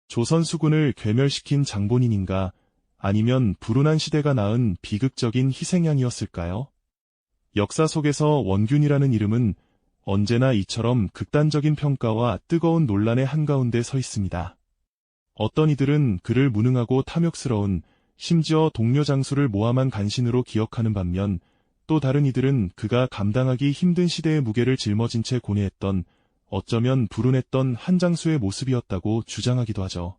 조선 수군을 괴멸시킨 장본인인가, 아니면 불운한 시대가 낳은 비극적인 희생양이었을까요? 역사 속에서 원균이라는 이름은 언제나 이처럼 극단적인 평가와 뜨거운 논란의 한가운데 서 있습니다. 어떤 이들은 그를 무능하고 탐욕스러운, 심지어 동료 장수를 모함한 간신으로 기억하는 반면, 또 다른 이들은 그가 감당하기 힘든 시대의 무게를 짊어진 채 고뇌했던, 어쩌면 불운했던 한 장수의 모습이었다고 주장하기도 하죠.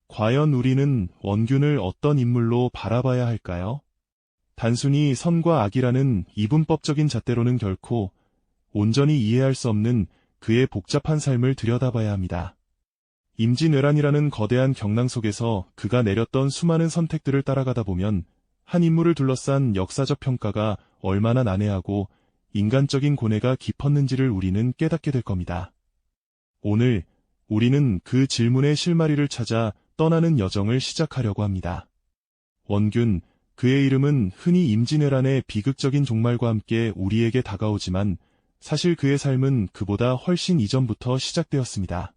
과연 우리는 원균을 어떤 인물로 바라봐야 할까요? 단순히 선과 악이라는 이분법적인 잣대로는 결코 온전히 이해할 수 없는 그의 복잡한 삶을 들여다봐야 합니다. 임진왜란이라는 거대한 경랑 속에서 그가 내렸던 수많은 선택들을 따라가다 보면 한 인물을 둘러싼 역사적 평가가 얼마나 난해하고 인간적인 고뇌가 깊었는지를 우리는 깨닫게 될 겁니다. 오늘 우리는 그 질문의 실마리를 찾아 떠나는 여정을 시작하려고 합니다. 원균, 그의 이름은 흔히 임진왜란의 비극적인 종말과 함께 우리에게 다가오지만 사실 그의 삶은 그보다 훨씬 이전부터 시작되었습니다.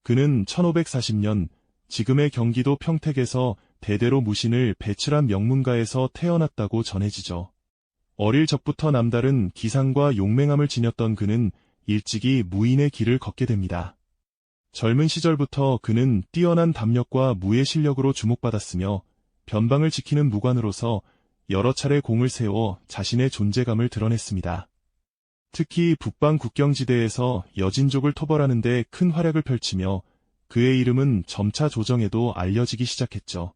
그는 1540년 지금의 경기도 평택에서 대대로 무신을 배출한 명문가에서 태어났다고 전해지죠. 어릴 적부터 남다른 기상과 용맹함을 지녔던 그는 일찍이 무인의 길을 걷게 됩니다. 젊은 시절부터 그는 뛰어난 담력과 무예 실력으로 주목받았으며 변방을 지키는 무관으로서 여러 차례 공을 세워 자신의 존재감을 드러냈습니다. 특히 북방 국경지대에서 여진족을 토벌하는 데 큰 활약을 펼치며 그의 이름은 점차 조정에도 알려지기 시작했죠.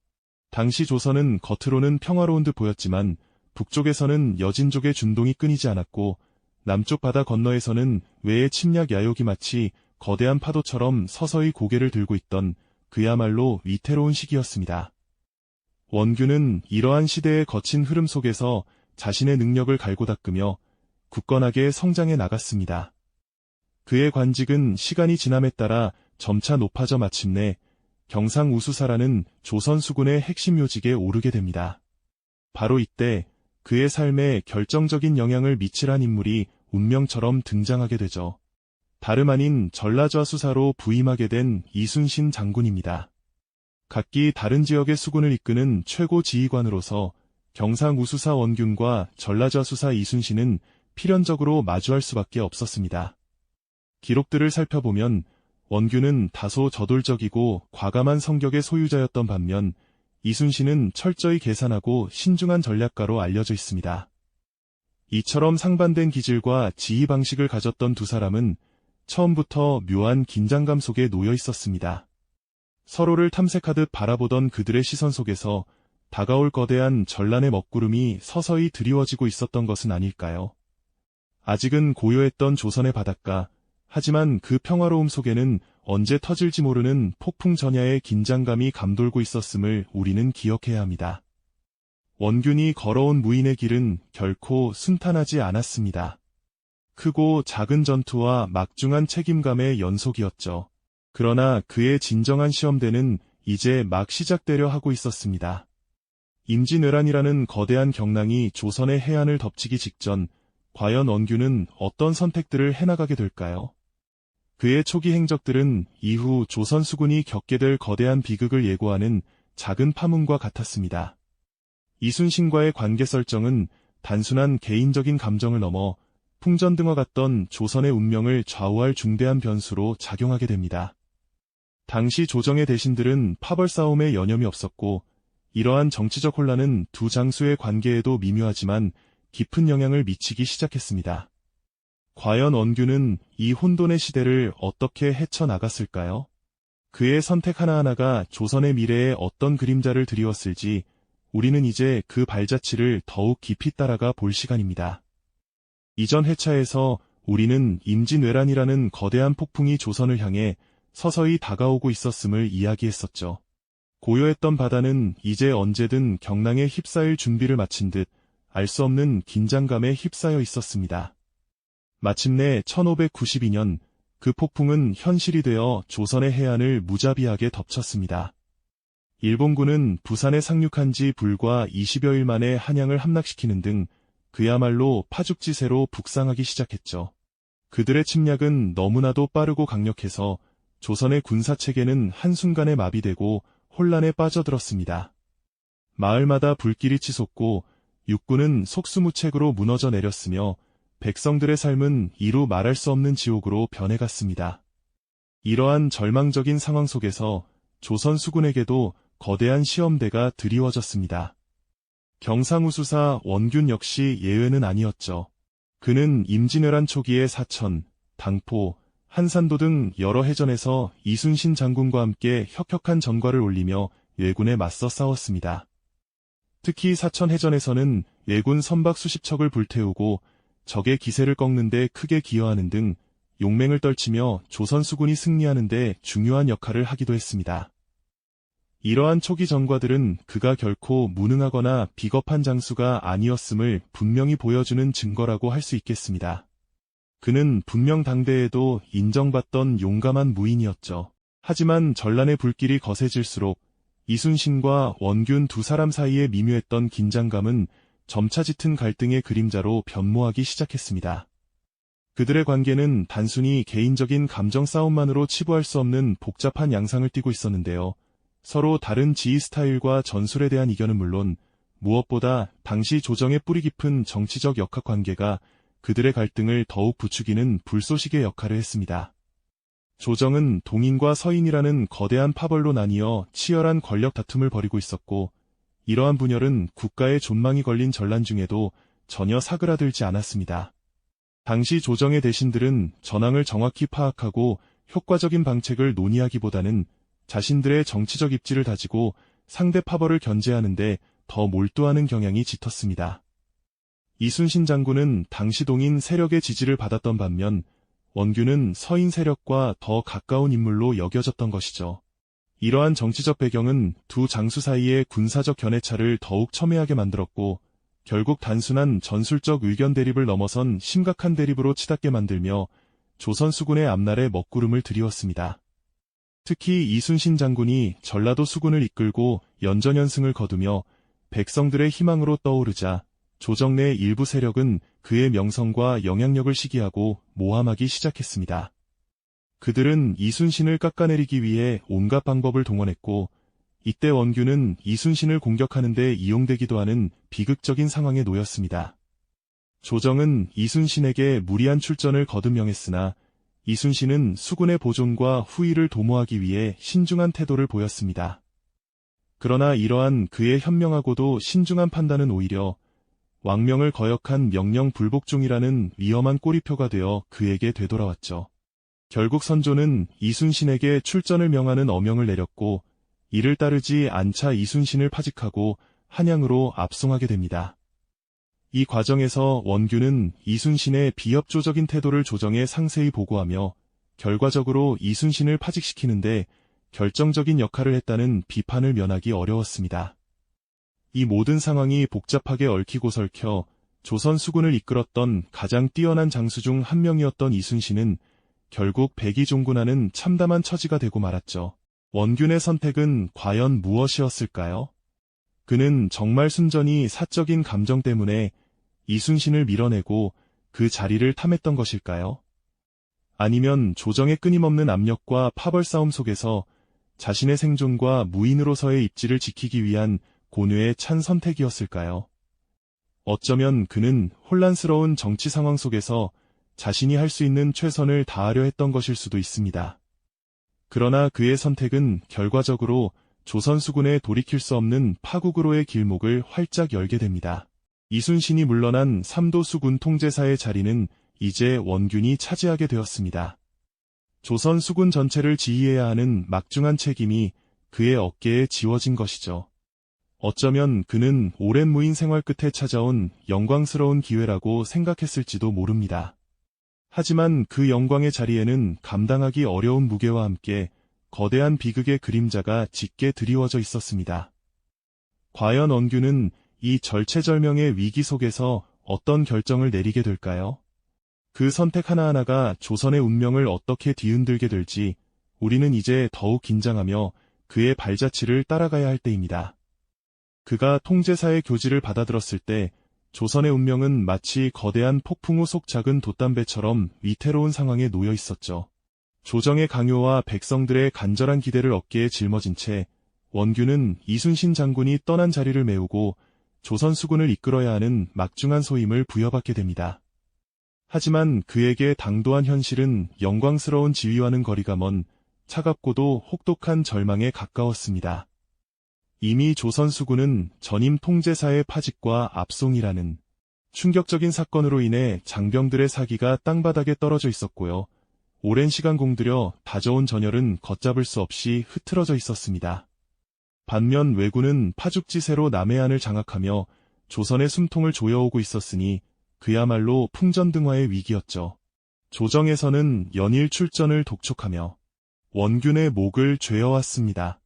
당시 조선은 겉으로는 평화로운 듯 보였지만 북쪽에서는 여진족의 준동이 끊이지 않았고 남쪽 바다 건너에서는 외의 침략 야욕이 마치 거대한 파도처럼 서서히 고개를 들고 있던 그야말로 위태로운 시기였습니다. 원균은 이러한 시대의 거친 흐름 속에서 자신의 능력을 갈고 닦으며 굳건하게 성장해 나갔습니다. 그의 관직은 시간이 지남에 따라 점차 높아져 마침내 경상우수사라는 조선 수군의 핵심 요직에 오르게 됩니다. 바로 이때 그의 삶에 결정적인 영향을 미칠 한 인물이 운명처럼 등장하게 되죠. 다름 아닌 전라좌수사로 부임하게 된 이순신 장군입니다. 각기 다른 지역의 수군을 이끄는 최고 지휘관으로서 경상우수사 원균과 전라좌수사 이순신은 필연적으로 마주할 수밖에 없었습니다. 기록들을 살펴보면 원균은 다소 저돌적이고 과감한 성격의 소유자였던 반면 이순신은 철저히 계산하고 신중한 전략가로 알려져 있습니다. 이처럼 상반된 기질과 지휘 방식을 가졌던 두 사람은 처음부터 묘한 긴장감 속에 놓여 있었습니다. 서로를 탐색하듯 바라보던 그들의 시선 속에서 다가올 거대한 전란의 먹구름이 서서히 드리워지고 있었던 것은 아닐까요? 아직은 고요했던 조선의 바닷가, 하지만 그 평화로움 속에는 언제 터질지 모르는 폭풍 전야의 긴장감이 감돌고 있었음을 우리는 기억해야 합니다. 원균이 걸어온 무인의 길은 결코 순탄하지 않았습니다. 크고 작은 전투와 막중한 책임감의 연속이었죠. 그러나 그의 진정한 시험대는 이제 막 시작되려 하고 있었습니다. 임진왜란이라는 거대한 경랑이 조선의 해안을 덮치기 직전 과연 원균은 어떤 선택들을 해나가게 될까요? 그의 초기 행적들은 이후 조선 수군이 겪게 될 거대한 비극을 예고하는 작은 파문과 같았습니다. 이순신과의 관계 설정은 단순한 개인적인 감정을 넘어 풍전등화 같던 조선의 운명을 좌우할 중대한 변수로 작용하게 됩니다. 당시 조정의 대신들은 파벌 싸움에 여념이 없었고 이러한 정치적 혼란은 두 장수의 관계에도 미묘하지만 깊은 영향을 미치기 시작했습니다. 과연 원균은 이 혼돈의 시대를 어떻게 헤쳐나갔을까요? 그의 선택 하나하나가 조선의 미래에 어떤 그림자를 드리웠을지 우리는 이제 그 발자취를 더욱 깊이 따라가 볼 시간입니다. 이전 회차에서 우리는 임진왜란이라는 거대한 폭풍이 조선을 향해 서서히 다가오고 있었음을 이야기했었죠. 고요했던 바다는 이제 언제든 경랑에 휩싸일 준비를 마친 듯 알 수 없는 긴장감에 휩싸여 있었습니다. 마침내 1592년 그 폭풍은 현실이 되어 조선의 해안을 무자비하게 덮쳤습니다. 일본군은 부산에 상륙한 지 불과 20여일 만에 한양을 함락시키는 등 그야말로 파죽지세로 북상하기 시작했죠. 그들의 침략은 너무나도 빠르고 강력해서 조선의 군사체계는 한순간에 마비되고 혼란에 빠져들었습니다. 마을마다 불길이 치솟고 육군은 속수무책으로 무너져 내렸으며 백성들의 삶은 이루 말할 수 없는 지옥으로 변해갔습니다. 이러한 절망적인 상황 속에서 조선 수군에게도 거대한 시험대가 드리워졌습니다. 경상우수사 원균 역시 예외는 아니었죠. 그는 임진왜란 초기에 사천, 당포, 한산도 등 여러 해전에서 이순신 장군과 함께 혁혁한 전과를 올리며 왜군에 맞서 싸웠습니다. 특히 사천 해전에서는 왜군 선박 수십 척을 불태우고 적의 기세를 꺾는 데 크게 기여하는 등 용맹을 떨치며 조선 수군이 승리하는 데 중요한 역할을 하기도 했습니다. 이러한 초기 전과들은 그가 결코 무능하거나 비겁한 장수가 아니었음을 분명히 보여주는 증거라고 할 수 있겠습니다. 그는 분명 당대에도 인정받던 용감한 무인이었죠. 하지만 전란의 불길이 거세질수록 이순신과 원균 두 사람 사이에 미묘했던 긴장감은 점차 짙은 갈등의 그림자로 변모하기 시작했습니다. 그들의 관계는 단순히 개인적인 감정 싸움만으로 치부할 수 없는 복잡한 양상을 띠고 있었는데요. 서로 다른 지휘 스타일과 전술에 대한 이견은 물론 무엇보다 당시 조정의 뿌리 깊은 정치적 역학 관계가 그들의 갈등을 더욱 부추기는 불쏘시개 역할을 했습니다. 조정은 동인과 서인이라는 거대한 파벌로 나뉘어 치열한 권력 다툼을 벌이고 있었고, 이러한 분열은 국가의 존망이 걸린 전란 중에도 전혀 사그라들지 않았습니다. 당시 조정의 대신들은 전황을 정확히 파악하고 효과적인 방책을 논의하기보다는 자신들의 정치적 입지를 다지고 상대 파벌을 견제하는데 더 몰두하는 경향이 짙었습니다. 이순신 장군은 당시 동인 세력의 지지를 받았던 반면 원균은 서인 세력과 더 가까운 인물로 여겨졌던 것이죠. 이러한 정치적 배경은 두 장수 사이의 군사적 견해차를 더욱 첨예하게 만들었고, 결국 단순한 전술적 의견 대립을 넘어선 심각한 대립으로 치닫게 만들며 조선 수군의 앞날에 먹구름을 드리웠습니다. 특히 이순신 장군이 전라도 수군을 이끌고 연전연승을 거두며 백성들의 희망으로 떠오르자 조정 내 일부 세력은 그의 명성과 영향력을 시기하고 모함하기 시작했습니다. 그들은 이순신을 깎아내리기 위해 온갖 방법을 동원했고, 이때 원균은 이순신을 공격하는 데 이용되기도 하는 비극적인 상황에 놓였습니다. 조정은 이순신에게 무리한 출전을 거듭 명했으나 이순신은 수군의 보존과 후위를 도모하기 위해 신중한 태도를 보였습니다. 그러나 이러한 그의 현명하고도 신중한 판단은 오히려 왕명을 거역한 명령 불복종이라는 위험한 꼬리표가 되어 그에게 되돌아왔죠. 결국 선조는 이순신에게 출전을 명하는 어명을 내렸고, 이를 따르지 않자 이순신을 파직하고 한양으로 압송하게 됩니다. 이 과정에서 원균은 이순신의 비협조적인 태도를 조정에 상세히 보고하며 결과적으로 이순신을 파직시키는데 결정적인 역할을 했다는 비판을 면하기 어려웠습니다. 이 모든 상황이 복잡하게 얽히고 설켜 조선 수군을 이끌었던 가장 뛰어난 장수 중 한 명이었던 이순신은 결국 백의종군하는 참담한 처지가 되고 말았죠. 원균의 선택은 과연 무엇이었을까요? 그는 정말 순전히 사적인 감정 때문에 이순신을 밀어내고 그 자리를 탐했던 것일까요? 아니면 조정의 끊임없는 압력과 파벌 싸움 속에서 자신의 생존과 무인으로서의 입지를 지키기 위한 고뇌의 찬 선택이었을까요? 어쩌면 그는 혼란스러운 정치 상황 속에서 자신이 할 수 있는 최선을 다하려 했던 것일 수도 있습니다. 그러나 그의 선택은 결과적으로 조선 수군에 돌이킬 수 없는 파국으로의 길목을 활짝 열게 됩니다. 이순신이 물러난 삼도 수군 통제사의 자리는 이제 원균이 차지하게 되었습니다. 조선 수군 전체를 지휘해야 하는 막중한 책임이 그의 어깨에 지워진 것이죠. 어쩌면 그는 오랜 무인 생활 끝에 찾아온 영광스러운 기회라고 생각했을지도 모릅니다. 하지만 그 영광의 자리에는 감당하기 어려운 무게와 함께 거대한 비극의 그림자가 짙게 드리워져 있었습니다. 과연 원균은 이 절체절명의 위기 속에서 어떤 결정을 내리게 될까요? 그 선택 하나하나가 조선의 운명을 어떻게 뒤흔들게 될지 우리는 이제 더욱 긴장하며 그의 발자취를 따라가야 할 때입니다. 그가 통제사의 교지를 받아들었을 때 조선의 운명은 마치 거대한 폭풍우 속 작은 돛담배처럼 위태로운 상황에 놓여 있었죠. 조정의 강요와 백성들의 간절한 기대를 어깨에 짊어진 채 원균은 이순신 장군이 떠난 자리를 메우고 조선 수군을 이끌어야 하는 막중한 소임을 부여받게 됩니다. 하지만 그에게 당도한 현실은 영광스러운 지위와는 거리가 먼 차갑고도 혹독한 절망에 가까웠습니다. 이미 조선 수군은 전임 통제사의 파직과 압송이라는 충격적인 사건으로 인해 장병들의 사기가 땅바닥에 떨어져 있었고요. 오랜 시간 공들여 다져온 전열은 걷잡을 수 없이 흐트러져 있었습니다. 반면 왜군은 파죽지세로 남해안을 장악하며 조선의 숨통을 조여오고 있었으니 그야말로 풍전등화의 위기였죠. 조정에서는 연일 출전을 독촉하며 원균의 목을 죄어왔습니다.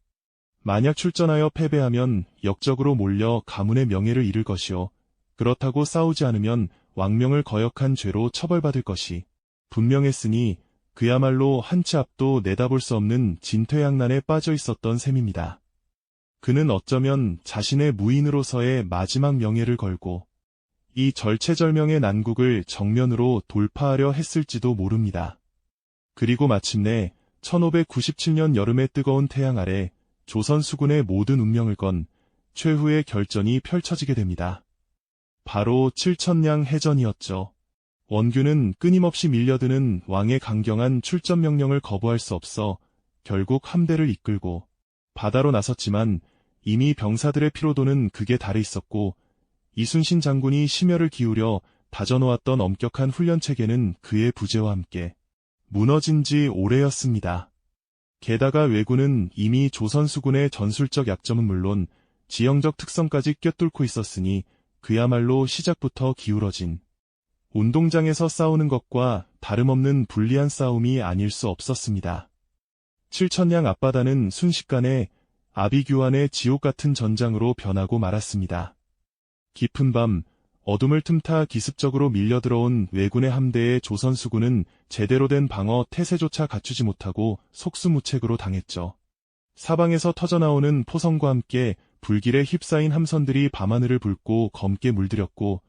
만약 출전하여 패배하면 역적으로 몰려 가문의 명예를 잃을 것이요. 그렇다고 싸우지 않으면 왕명을 거역한 죄로 처벌받을 것이 분명했으니 그야말로 한 치 앞도 내다볼 수 없는 진퇴양난에 빠져 있었던 셈입니다. 그는 어쩌면 자신의 무인으로서의 마지막 명예를 걸고 이 절체절명의 난국을 정면으로 돌파하려 했을지도 모릅니다. 그리고 마침내 1597년 여름의 뜨거운 태양 아래 조선 수군의 모든 운명을 건 최후의 결전이 펼쳐지게 됩니다. 바로 칠천량 해전이었죠. 원균은 끊임없이 밀려드는 왕의 강경한 출전 명령을 거부할 수 없어 결국 함대를 이끌고 바다로 나섰지만 이미 병사들의 피로도는 극에 달해 있었고 이순신 장군이 심혈을 기울여 다져놓았던 엄격한 훈련체계는 그의 부재와 함께 무너진 지 오래였습니다. 게다가 왜군은 이미 조선 수군의 전술적 약점은 물론 지형적 특성까지 꿰뚫고 있었으니 그야말로 시작부터 기울어진 운동장에서 싸우는 것과 다름없는 불리한 싸움이 아닐 수 없었습니다. 칠천량 앞바다는 순식간에 아비규환의 지옥 같은 전장으로 변하고 말았습니다. 깊은 밤, 어둠을 틈타 기습적으로 밀려들어온 왜군의 함대에 조선 수군은 제대로 된 방어 태세조차 갖추지 못하고 속수무책으로 당했죠. 사방에서 터져나오는 포성과 함께 불길에 휩싸인 함선들이 밤하늘을 붉고 검게 물들였고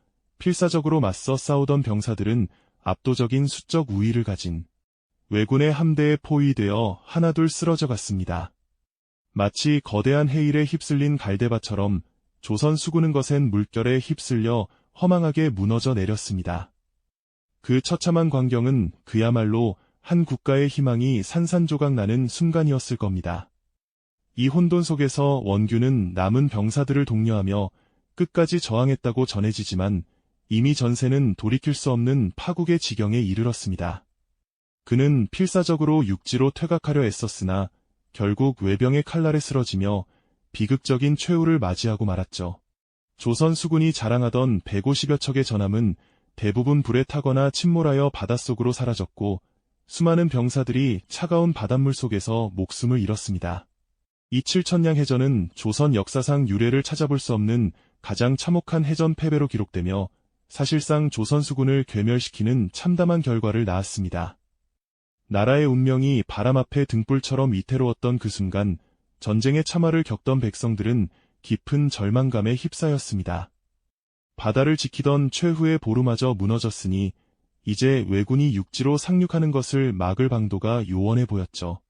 필사적으로 맞서 싸우던 병사들은 압도적인 수적 우위를 가진 왜군의 함대에 포위되어 하나둘 쓰러져 갔습니다. 마치 거대한 해일에 휩쓸린 갈대밭처럼 조선 수군은 거센 물결에 휩쓸려 허망하게 무너져 내렸습니다. 그 처참한 광경은 그야말로 한 국가의 희망이 산산조각 나는 순간이었을 겁니다. 이 혼돈 속에서 원균은 남은 병사들을 독려하며 끝까지 저항했다고 전해지지만 이미 전세는 돌이킬 수 없는 파국의 지경에 이르렀습니다. 그는 필사적으로 육지로 퇴각하려 애썼으나 결국 외병의 칼날에 쓰러지며 비극적인 최후를 맞이하고 말았죠. 조선 수군이 자랑하던 150여 척의 전함은 대부분 불에 타거나 침몰하여 바닷속으로 사라졌고 수많은 병사들이 차가운 바닷물 속에서 목숨을 잃었습니다. 이 칠천량 해전은 조선 역사상 유례를 찾아볼 수 없는 가장 참혹한 해전 패배로 기록되며 사실상 조선 수군을 괴멸시키는 참담한 결과를 낳았습니다. 나라의 운명이 바람 앞에 등불처럼 위태로웠던 그 순간 전쟁의 참화를 겪던 백성들은 깊은 절망감에 휩싸였습니다. 바다를 지키던 최후의 보루마저 무너졌으니 이제 왜군이 육지로 상륙하는 것을 막을 방도가 요원해 보였죠.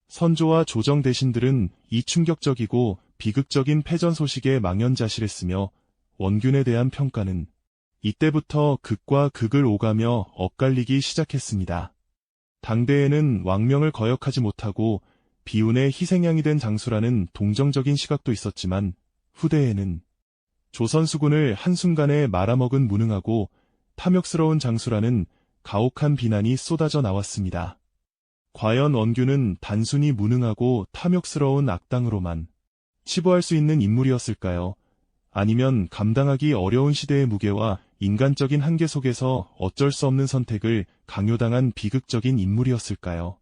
선조와 조정 대신들은 이 충격적이고 비극적인 패전 소식에 망연자실했으며 원균에 대한 평가는 이때부터 극과 극을 오가며 엇갈리기 시작했습니다. 당대에는 왕명을 거역하지 못하고 비운의 희생양이 된 장수라는 동정적인 시각도 있었지만 후대에는 조선 수군을 한순간에 말아먹은 무능하고 탐욕스러운 장수라는 가혹한 비난이 쏟아져 나왔습니다. 과연 원균은 단순히 무능하고 탐욕스러운 악당으로만 치부할 수 있는 인물이었을까요? 아니면 감당하기 어려운 시대의 무게와 인간적인 한계 속에서 어쩔 수 없는 선택을 강요당한 비극적인 인물이었을까요?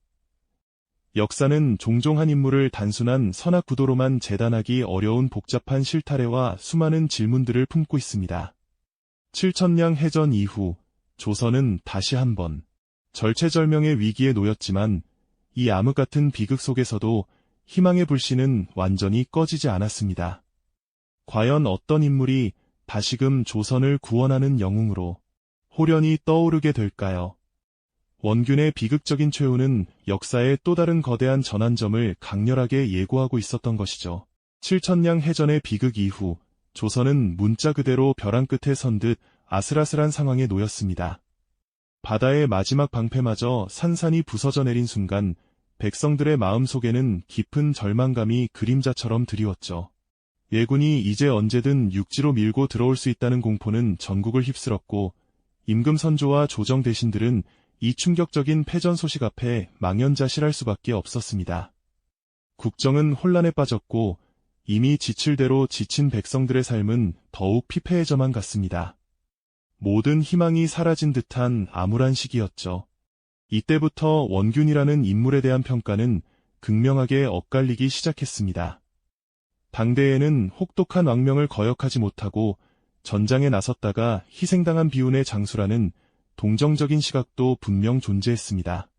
역사는 종종 한 인물을 단순한 선악 구도로만 재단하기 어려운 복잡한 실타래와 수많은 질문들을 품고 있습니다. 칠천량 해전 이후 조선은 다시 한번 절체절명의 위기에 놓였지만 이 암흑 같은 비극 속에서도 희망의 불씨는 완전히 꺼지지 않았습니다. 과연 어떤 인물이 다시금 조선을 구원하는 영웅으로 호련히 떠오르게 될까요? 원균의 비극적인 최후는 역사의 또 다른 거대한 전환점을 강렬하게 예고하고 있었던 것이죠. 칠천량 해전의 비극 이후 조선은 문자 그대로 벼랑 끝에 선 듯 아슬아슬한 상황에 놓였습니다. 바다의 마지막 방패마저 산산이 부서져 내린 순간 백성들의 마음속에는 깊은 절망감이 그림자처럼 드리웠죠. 예군이 이제 언제든 육지로 밀고 들어올 수 있다는 공포는 전국을 휩쓸었고 임금 선조와 조정 대신들은 이 충격적인 패전 소식 앞에 망연자실할 수밖에 없었습니다. 국정은 혼란에 빠졌고 이미 지칠 대로 지친 백성들의 삶은 더욱 피폐해져만 갔습니다. 모든 희망이 사라진 듯한 암울한 시기였죠. 이때부터 원균이라는 인물에 대한 평가는 극명하게 엇갈리기 시작했습니다. 당대에는 혹독한 왕명을 거역하지 못하고 전장에 나섰다가 희생당한 비운의 장수라는 동정적인 시각도 분명 존재했습니다.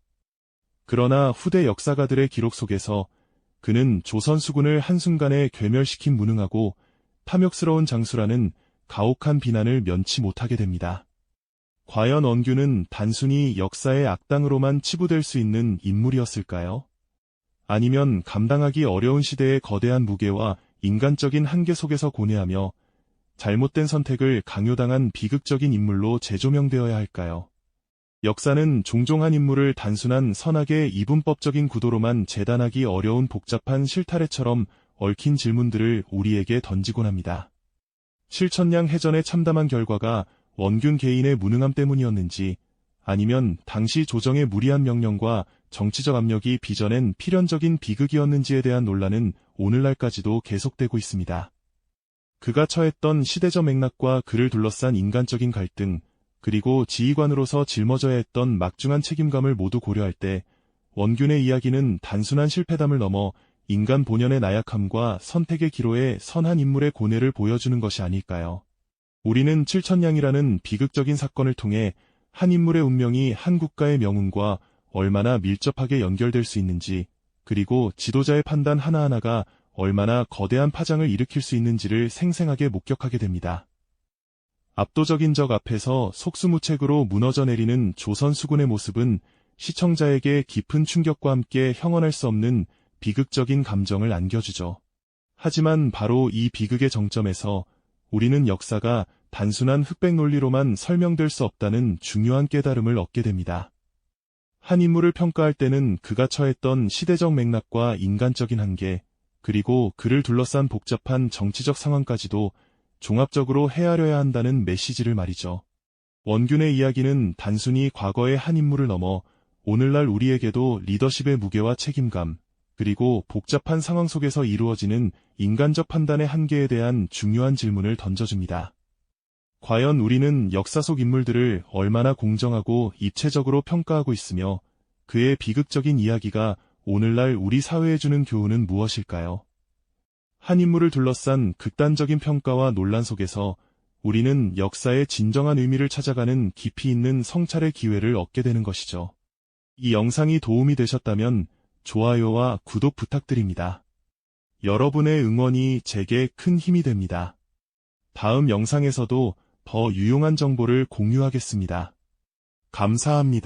그러나 후대 역사가들의 기록 속에서 그는 조선 수군을 한순간에 괴멸시킨 무능하고 탐욕스러운 장수라는 가혹한 비난을 면치 못하게 됩니다. 과연 원균은 단순히 역사의 악당으로만 치부될 수 있는 인물이었을까요? 아니면 감당하기 어려운 시대의 거대한 무게와 인간적인 한계 속에서 고뇌하며 잘못된 선택을 강요당한 비극적인 인물로 재조명되어야 할까요? 역사는 종종 한 인물을 단순한 선악의 이분법적인 구도로만 재단하기 어려운 복잡한 실타래처럼 얽힌 질문들을 우리에게 던지곤 합니다. 칠천량 해전에 참담한 결과가 원균 개인의 무능함 때문이었는지 아니면 당시 조정의 무리한 명령과 정치적 압력이 빚어낸 필연적인 비극이었는지에 대한 논란은 오늘날까지도 계속되고 있습니다. 그가 처했던 시대적 맥락과 그를 둘러싼 인간적인 갈등, 그리고 지휘관으로서 짊어져야 했던 막중한 책임감을 모두 고려할 때 원균의 이야기는 단순한 실패담을 넘어 인간 본연의 나약함과 선택의 기로에 선한 인물의 고뇌를 보여주는 것이 아닐까요? 우리는 칠천량이라는 비극적인 사건을 통해 한 인물의 운명이 한 국가의 명운과 얼마나 밀접하게 연결될 수 있는지, 그리고 지도자의 판단 하나하나가 얼마나 거대한 파장을 일으킬 수 있는지를 생생하게 목격하게 됩니다. 압도적인 적 앞에서 속수무책으로 무너져 내리는 조선 수군의 모습은 시청자에게 깊은 충격과 함께 형언할 수 없는 비극적인 감정을 안겨주죠. 하지만 바로 이 비극의 정점에서 우리는 역사가 단순한 흑백 논리로만 설명될 수 없다는 중요한 깨달음을 얻게 됩니다. 한 인물을 평가할 때는 그가 처했던 시대적 맥락과 인간적인 한계, 그리고 그를 둘러싼 복잡한 정치적 상황까지도 종합적으로 헤아려야 한다는 메시지를 말이죠. 원균의 이야기는 단순히 과거의 한 인물을 넘어 오늘날 우리에게도 리더십의 무게와 책임감, 그리고 복잡한 상황 속에서 이루어지는 인간적 판단의 한계에 대한 중요한 질문을 던져줍니다. 과연 우리는 역사 속 인물들을 얼마나 공정하고 입체적으로 평가하고 있으며 그의 비극적인 이야기가 오늘날 우리 사회에 주는 교훈은 무엇일까요? 한 인물을 둘러싼 극단적인 평가와 논란 속에서 우리는 역사의 진정한 의미를 찾아가는 깊이 있는 성찰의 기회를 얻게 되는 것이죠. 이 영상이 도움이 되셨다면 좋아요와 구독 부탁드립니다. 여러분의 응원이 제게 큰 힘이 됩니다. 다음 영상에서도 더 유용한 정보를 공유하겠습니다. 감사합니다.